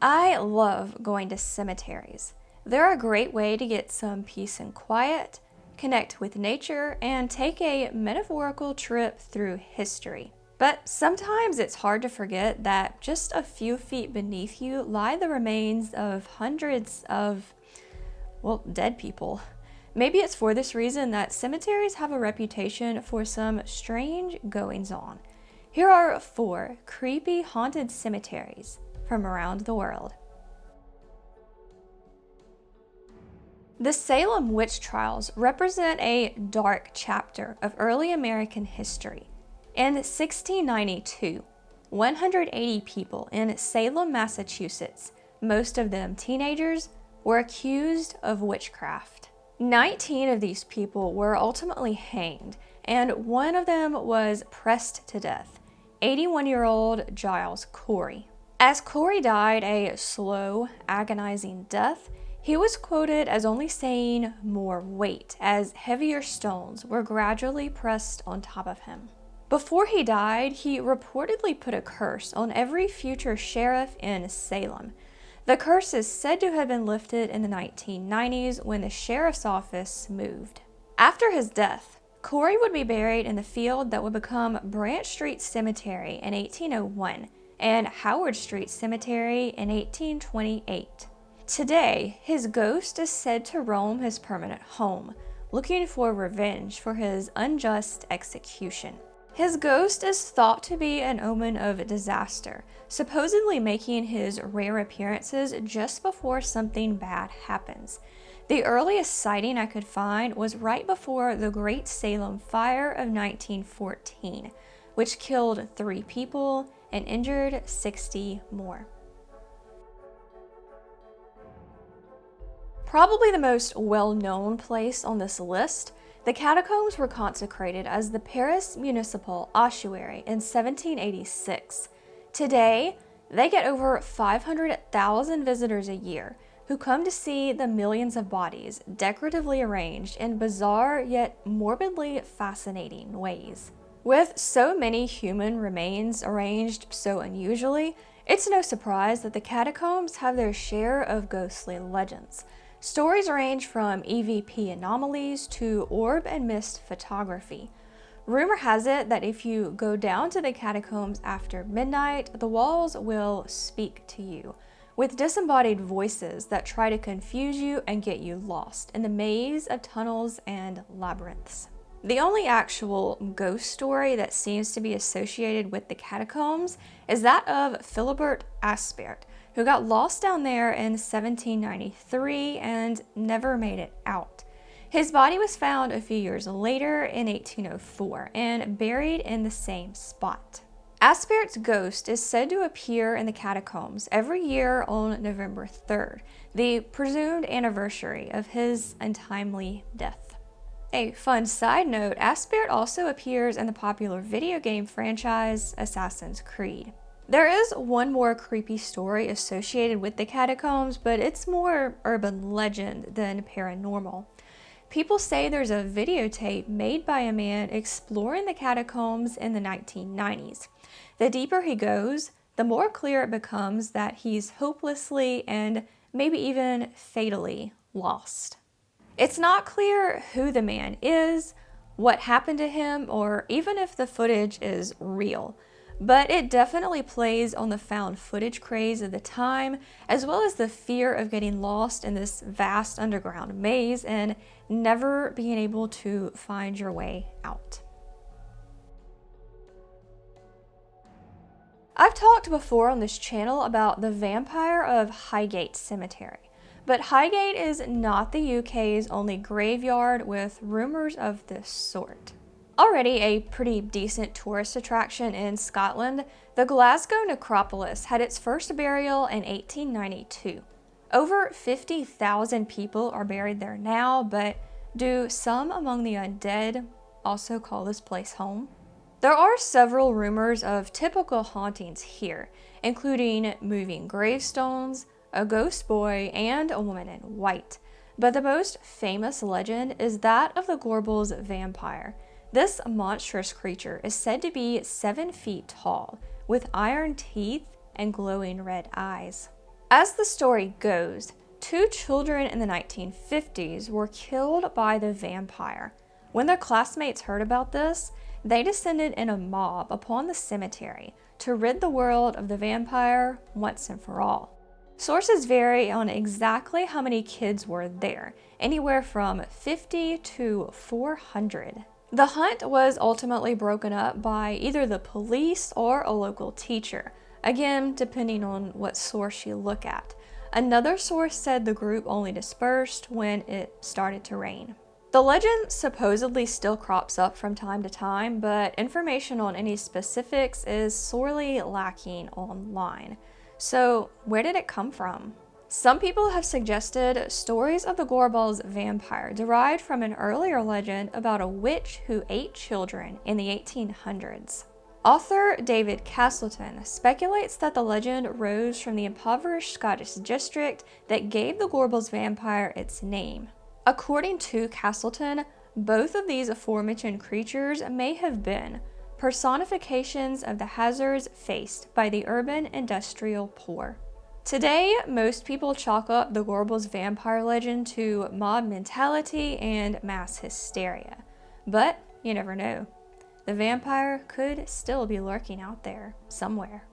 I love going to cemeteries. They're a great way to get some peace and quiet, connect with nature, and take a metaphorical trip through history. But sometimes it's hard to forget that just a few feet beneath you lie the remains of hundreds of, well, dead people. Maybe it's for this reason that cemeteries have a reputation for some strange goings-on. Here are 4 creepy haunted cemeteries from around the world. The Salem witch trials represent a dark chapter of early American history. In 1692, 180 people in Salem, Massachusetts, most of them teenagers, were accused of witchcraft. 19 of these people were ultimately hanged, and one of them was pressed to death, 81-year-old Giles Corey. As Corey died a slow, agonizing death, he was quoted as only saying more weight, as heavier stones were gradually pressed on top of him. Before he died, he reportedly put a curse on every future sheriff in Salem. The curse is said to have been lifted in the 1990s when the sheriff's office moved. After his death, Corey would be buried in the field that would become Branch Street Cemetery in 1801 and Howard Street Cemetery in 1828. Today, his ghost is said to roam his permanent home, looking for revenge for his unjust execution. His ghost is thought to be an omen of disaster, supposedly making his rare appearances just before something bad happens. The earliest sighting I could find was right before the Great Salem Fire of 1914, which killed 3 people and injured 60 more. Probably the most well-known place on this list, the catacombs were consecrated as the Paris Municipal Ossuary in 1786. Today, they get over 500,000 visitors a year who come to see the millions of bodies decoratively arranged in bizarre yet morbidly fascinating ways. With so many human remains arranged so unusually, it's no surprise that the catacombs have their share of ghostly legends. Stories range from EVP anomalies to orb and mist photography. Rumor has it that if you go down to the catacombs after midnight, the walls will speak to you, with disembodied voices that try to confuse you and get you lost in the maze of tunnels and labyrinths. The only actual ghost story that seems to be associated with the catacombs is that of Philibert Aspairt, who got lost down there in 1793 and never made it out. His body was found a few years later in 1804 and buried in the same spot. Aspairt's ghost is said to appear in the catacombs every year on November 3rd, the presumed anniversary of his untimely death. A fun side note, Aspairt also appears in the popular video game franchise Assassin's Creed. There is one more creepy story associated with the catacombs, but it's more urban legend than paranormal. People say there's a videotape made by a man exploring the catacombs in the 1990s. The deeper he goes, the more clear it becomes that he's hopelessly and maybe even fatally lost. It's not clear who the man is, what happened to him, or even if the footage is real. But it definitely plays on the found footage craze of the time, as well as the fear of getting lost in this vast underground maze and never being able to find your way out. I've talked before on this channel about the vampire of Highgate Cemetery, but Highgate is not the UK's only graveyard with rumors of this sort. Already a pretty decent tourist attraction in Scotland, the Glasgow Necropolis had its first burial in 1892. Over 50,000 people are buried there now, but do some among the undead also call this place home? There are several rumors of typical hauntings here, including moving gravestones, a ghost boy, and a woman in white. But the most famous legend is that of the Gorbals vampire. This monstrous creature is said to be 7 feet tall, with iron teeth and glowing red eyes. As the story goes, 2 children in the 1950s were killed by the vampire. When their classmates heard about this, they descended in a mob upon the cemetery to rid the world of the vampire once and for all. Sources vary on exactly how many kids were there, anywhere from 50 to 400. The hunt was ultimately broken up by either the police or a local teacher, again depending on what source you look at. Another source said the group only dispersed when it started to rain. The legend supposedly still crops up from time to time, but information on any specifics is sorely lacking online. So where did it come from? Some people have suggested stories of the Gorbals vampire derived from an earlier legend about a witch who ate children in the 1800s. Author David Castleton speculates that the legend rose from the impoverished Scottish district that gave the Gorbals vampire its name. According to Castleton, both of these aforementioned creatures may have been personifications of the hazards faced by the urban industrial poor. Today, most people chalk up the Gorbals vampire legend to mob mentality and mass hysteria. But you never know. The vampire could still be lurking out there somewhere.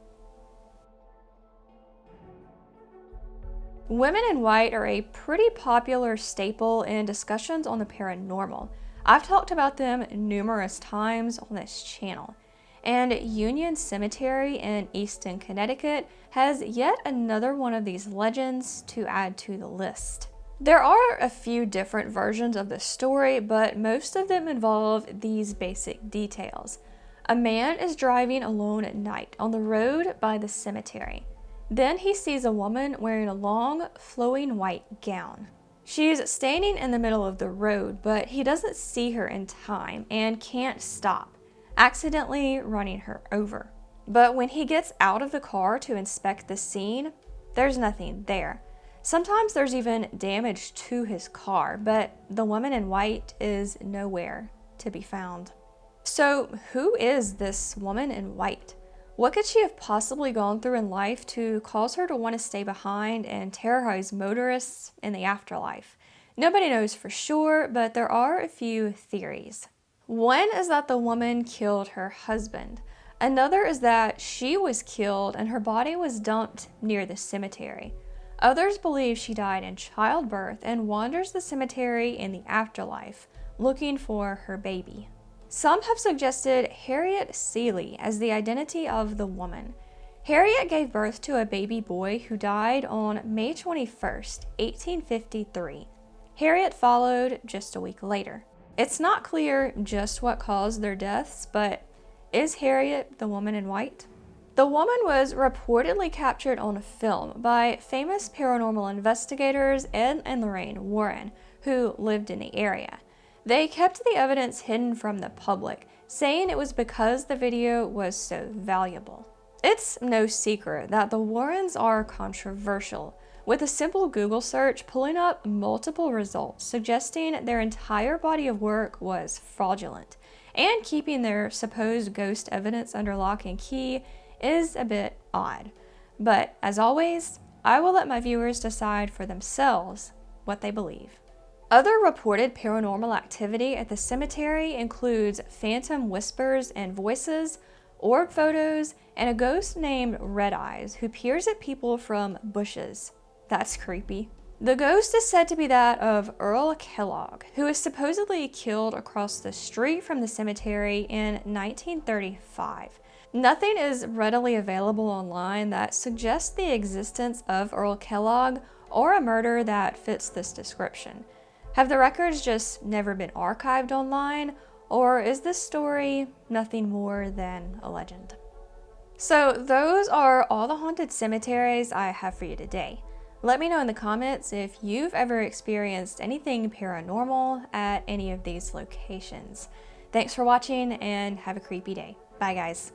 Women in white are a pretty popular staple in discussions on the paranormal. I've talked about them numerous times on this channel. And Union Cemetery in Easton, Connecticut has yet another one of these legends to add to the list. There are a few different versions of the story, but most of them involve these basic details. A man is driving alone at night on the road by the cemetery. Then he sees a woman wearing a long, flowing white gown. She's standing in the middle of the road, but he doesn't see her in time and can't stop, accidentally running her over. But when he gets out of the car to inspect the scene, there's nothing there. Sometimes there's even damage to his car, but the woman in white is nowhere to be found. So who is this woman in white? What could she have possibly gone through in life to cause her to want to stay behind and terrorize motorists in the afterlife? Nobody knows for sure, but there are a few theories. One is that the woman killed her husband. Another is that she was killed and her body was dumped near the cemetery. Others believe she died in childbirth and wanders the cemetery in the afterlife, looking for her baby. Some have suggested Harriet Seeley as the identity of the woman. Harriet gave birth to a baby boy who died on May 21st, 1853. Harriet followed just a week later. It's not clear just what caused their deaths, but is Harriet the woman in white? The woman was reportedly captured on film by famous paranormal investigators Ed and Lorraine Warren, who lived in the area. They kept the evidence hidden from the public, saying it was because the video was so valuable. It's no secret that the Warrens are controversial, with a simple Google search pulling up multiple results suggesting their entire body of work was fraudulent, and keeping their supposed ghost evidence under lock and key is a bit odd. But as always, I will let my viewers decide for themselves what they believe. Other reported paranormal activity at the cemetery includes phantom whispers and voices, orb photos, and a ghost named Red Eyes who peers at people from bushes. That's creepy. The ghost is said to be that of Earl Kellogg, who was supposedly killed across the street from the cemetery in 1935. Nothing is readily available online that suggests the existence of Earl Kellogg or a murder that fits this description. Have the records just never been archived online, or is this story nothing more than a legend? So those are all the haunted cemeteries I have for you today. Let me know in the comments if you've ever experienced anything paranormal at any of these locations. Thanks for watching and have a creepy day. Bye guys.